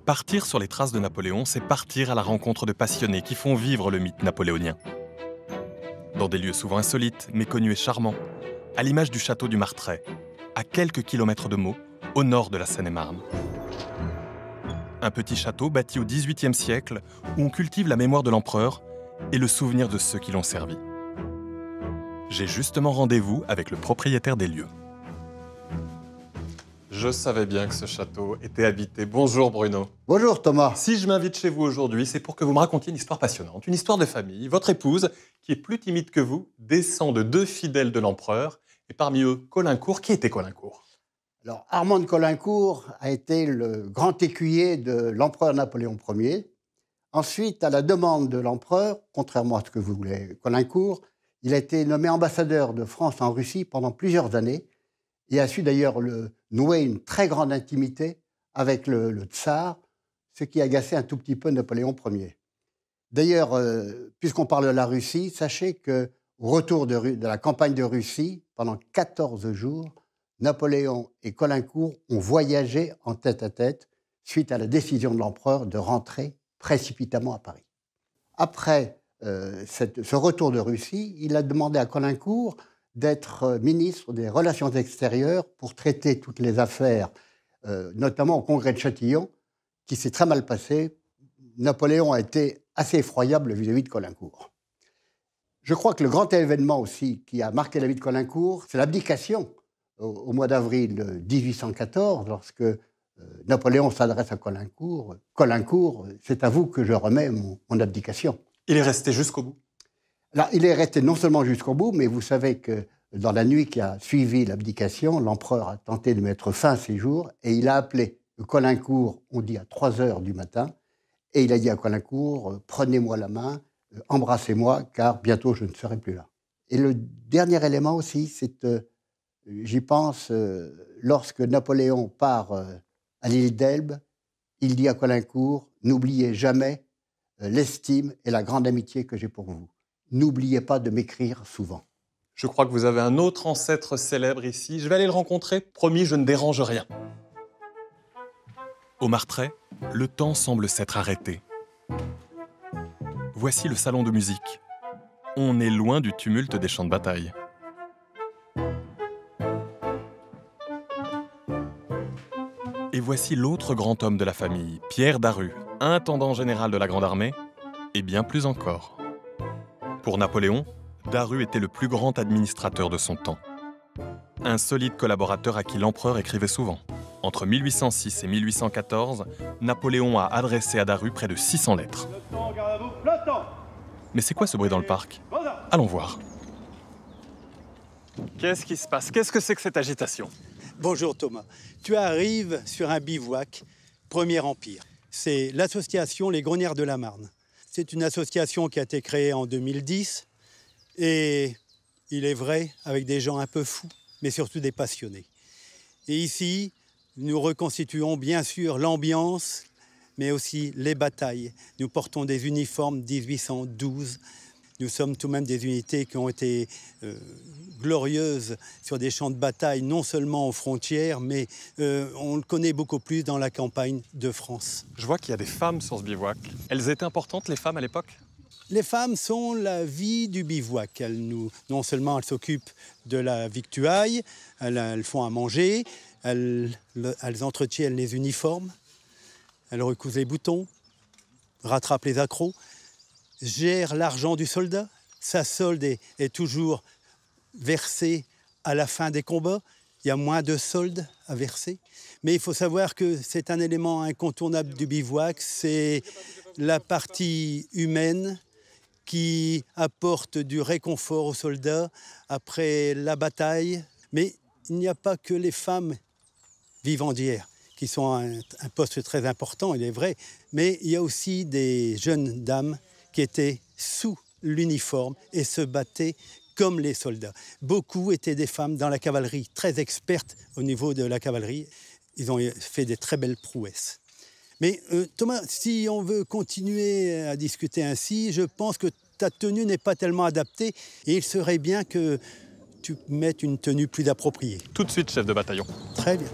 Partir sur les traces de Napoléon, c'est partir à la rencontre de passionnés qui font vivre le mythe napoléonien. Dans des lieux souvent insolites, méconnus et charmants, à l'image du château du Martret, à quelques kilomètres de Meaux, au nord de la Seine-et-Marne. Un petit château bâti au XVIIIe siècle où on cultive la mémoire de l'empereur et le souvenir de ceux qui l'ont servi. J'ai justement rendez-vous avec le propriétaire des lieux. Je savais bien que ce château était habité. Bonjour Bruno. Bonjour Thomas. Si je m'invite chez vous aujourd'hui, c'est pour que vous me racontiez une histoire passionnante, une histoire de famille. Votre épouse, qui est plus timide que vous, descend de 2 fidèles de l'empereur, et parmi eux, Caulaincourt. Qui était Caulaincourt? Alors, Armand de Caulaincourt a été le grand écuyer de l'empereur Napoléon Ier. Ensuite, à la demande de l'empereur, contrairement à ce que voulait Caulaincourt, il a été nommé ambassadeur de France en Russie pendant plusieurs années et a su d'ailleurs nouer une très grande intimité avec le tsar, ce qui agaçait un tout petit peu Napoléon Ier. D'ailleurs, puisqu'on parle de la Russie, sachez qu'au retour de la campagne de Russie, pendant 14 jours, Napoléon et Caulaincourt ont voyagé en tête-à-tête suite à la décision de l'empereur de rentrer précipitamment à Paris. Après ce retour de Russie, il a demandé à Caulaincourt d'être ministre des Relations extérieures pour traiter toutes les affaires, notamment au congrès de Châtillon, qui s'est très mal passé. Napoléon a été assez effroyable vis-à-vis de Caulaincourt. Je crois que le grand événement aussi qui a marqué la vie de Caulaincourt, c'est l'abdication au mois d'avril 1814, lorsque Napoléon s'adresse à Caulaincourt. « Caulaincourt, c'est à vous que je remets mon abdication. » Il est resté jusqu'au bout. Alors, il est resté non seulement jusqu'au bout, mais vous savez que dans la nuit qui a suivi l'abdication, l'empereur a tenté de mettre fin à ses jours et il a appelé Caulaincourt, on dit à 3 heures du matin, et il a dit à Caulaincourt « Prenez-moi la main, embrassez-moi, car bientôt je ne serai plus là. » Et le dernier élément aussi, c'est, j'y pense, lorsque Napoléon part à l'île d'Elbe, il dit à Caulaincourt « N'oubliez jamais l'estime et la grande amitié que j'ai pour vous. N'oubliez pas de m'écrire souvent. » Je crois que vous avez un autre ancêtre célèbre ici. Je vais aller le rencontrer. Promis, je ne dérange rien. Au Martret, le temps semble s'être arrêté. Voici le salon de musique. On est loin du tumulte des champs de bataille. Et voici l'autre grand homme de la famille, Pierre Daru, intendant général de la Grande Armée, et bien plus encore. Pour Napoléon, Daru était le plus grand administrateur de son temps. Un solide collaborateur à qui l'empereur écrivait souvent. Entre 1806 et 1814, Napoléon a adressé à Daru près de 600 lettres. Mais c'est quoi ce bruit dans le parc? Allons voir. Qu'est-ce qui se passe? Qu'est-ce que c'est que cette agitation? Bonjour Thomas. Tu arrives sur un bivouac, Premier Empire. C'est l'association Les Grognards de la Marne. C'est une association qui a été créée en 2010 et, il est vrai, avec des gens un peu fous, mais surtout des passionnés. Et ici, nous reconstituons bien sûr l'ambiance, mais aussi les batailles. Nous portons des uniformes 1812. Nous sommes tout de même des unités qui ont été glorieuses sur des champs de bataille, non seulement aux frontières, mais on le connaît beaucoup plus dans la campagne de France. Je vois qu'il y a des femmes sur ce bivouac. Elles étaient importantes, les femmes, à l'époque? Les femmes sont la vie du bivouac. Non seulement elles s'occupent de la victuaille, elles font à manger, elles entretiennent les uniformes, elles recousent les boutons, rattrapent les accros, gèrent l'argent du soldat. Sa solde est toujours versée à la fin des combats. Il y a moins de soldes à verser. Mais il faut savoir que c'est un élément incontournable du bivouac. C'est la partie humaine qui apporte du réconfort aux soldats après la bataille. Mais il n'y a pas que les femmes vivandières qui sont un poste très important, il est vrai, mais il y a aussi des jeunes dames qui étaient sous l'uniforme et se battaient comme les soldats. Beaucoup étaient des femmes dans la cavalerie, très expertes au niveau de la cavalerie. Ils ont fait des très belles prouesses. Mais Thomas, si on veut continuer à discuter ainsi, je pense que ta tenue n'est pas tellement adaptée et il serait bien que tu mettes une tenue plus appropriée. Tout de suite, chef de bataillon. Très bien.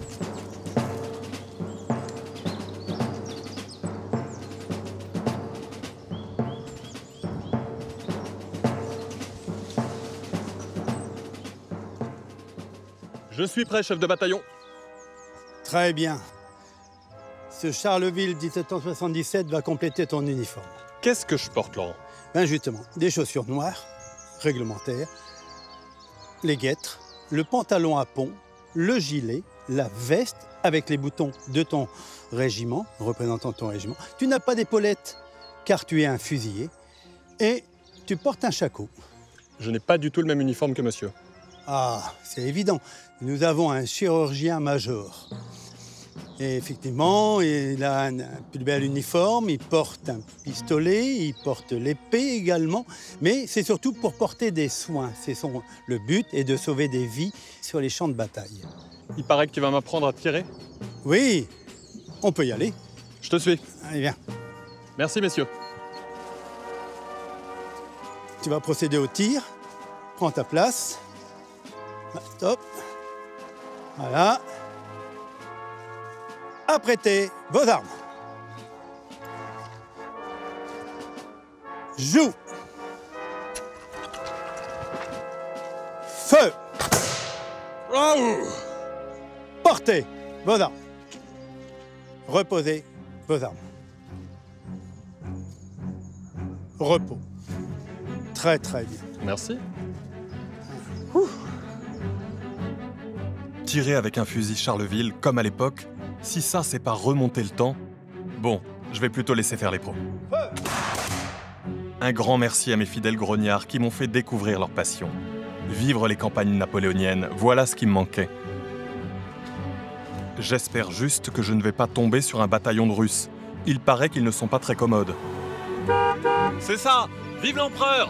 Je suis prêt, chef de bataillon. Très bien. Ce Charleville 1777 va compléter ton uniforme. Qu'est-ce que je porte, Laurent? Ben justement, des chaussures noires, réglementaires, les guêtres, le pantalon à pont, le gilet, la veste avec les boutons de ton régiment, représentant ton régiment. Tu n'as pas d'épaulettes car tu es un fusilier et tu portes un shako. Je n'ai pas du tout le même uniforme que monsieur. Ah, c'est évident. Nous avons un chirurgien-major. Et effectivement, il a un plus bel uniforme, il porte un pistolet, il porte l'épée également, mais c'est surtout pour porter des soins. Le but est de sauver des vies sur les champs de bataille. Il paraît que tu vas m'apprendre à tirer. Oui, on peut y aller. Je te suis. Allez, viens. Merci, messieurs. Tu vas procéder au tir. Prends ta place. Stop. Voilà. Apprêtez vos armes. Joue. Feu. Portez vos armes. Reposez vos armes. Repos. Très très bien. Merci. Tirer avec un fusil Charleville, comme à l'époque, si ça, c'est pas remonter le temps, bon, je vais plutôt laisser faire les pros. Un grand merci à mes fidèles grognards qui m'ont fait découvrir leur passion. Vivre les campagnes napoléoniennes, voilà ce qui me manquait. J'espère juste que je ne vais pas tomber sur un bataillon de Russes. Il paraît qu'ils ne sont pas très commodes. C'est ça! Vive l'empereur!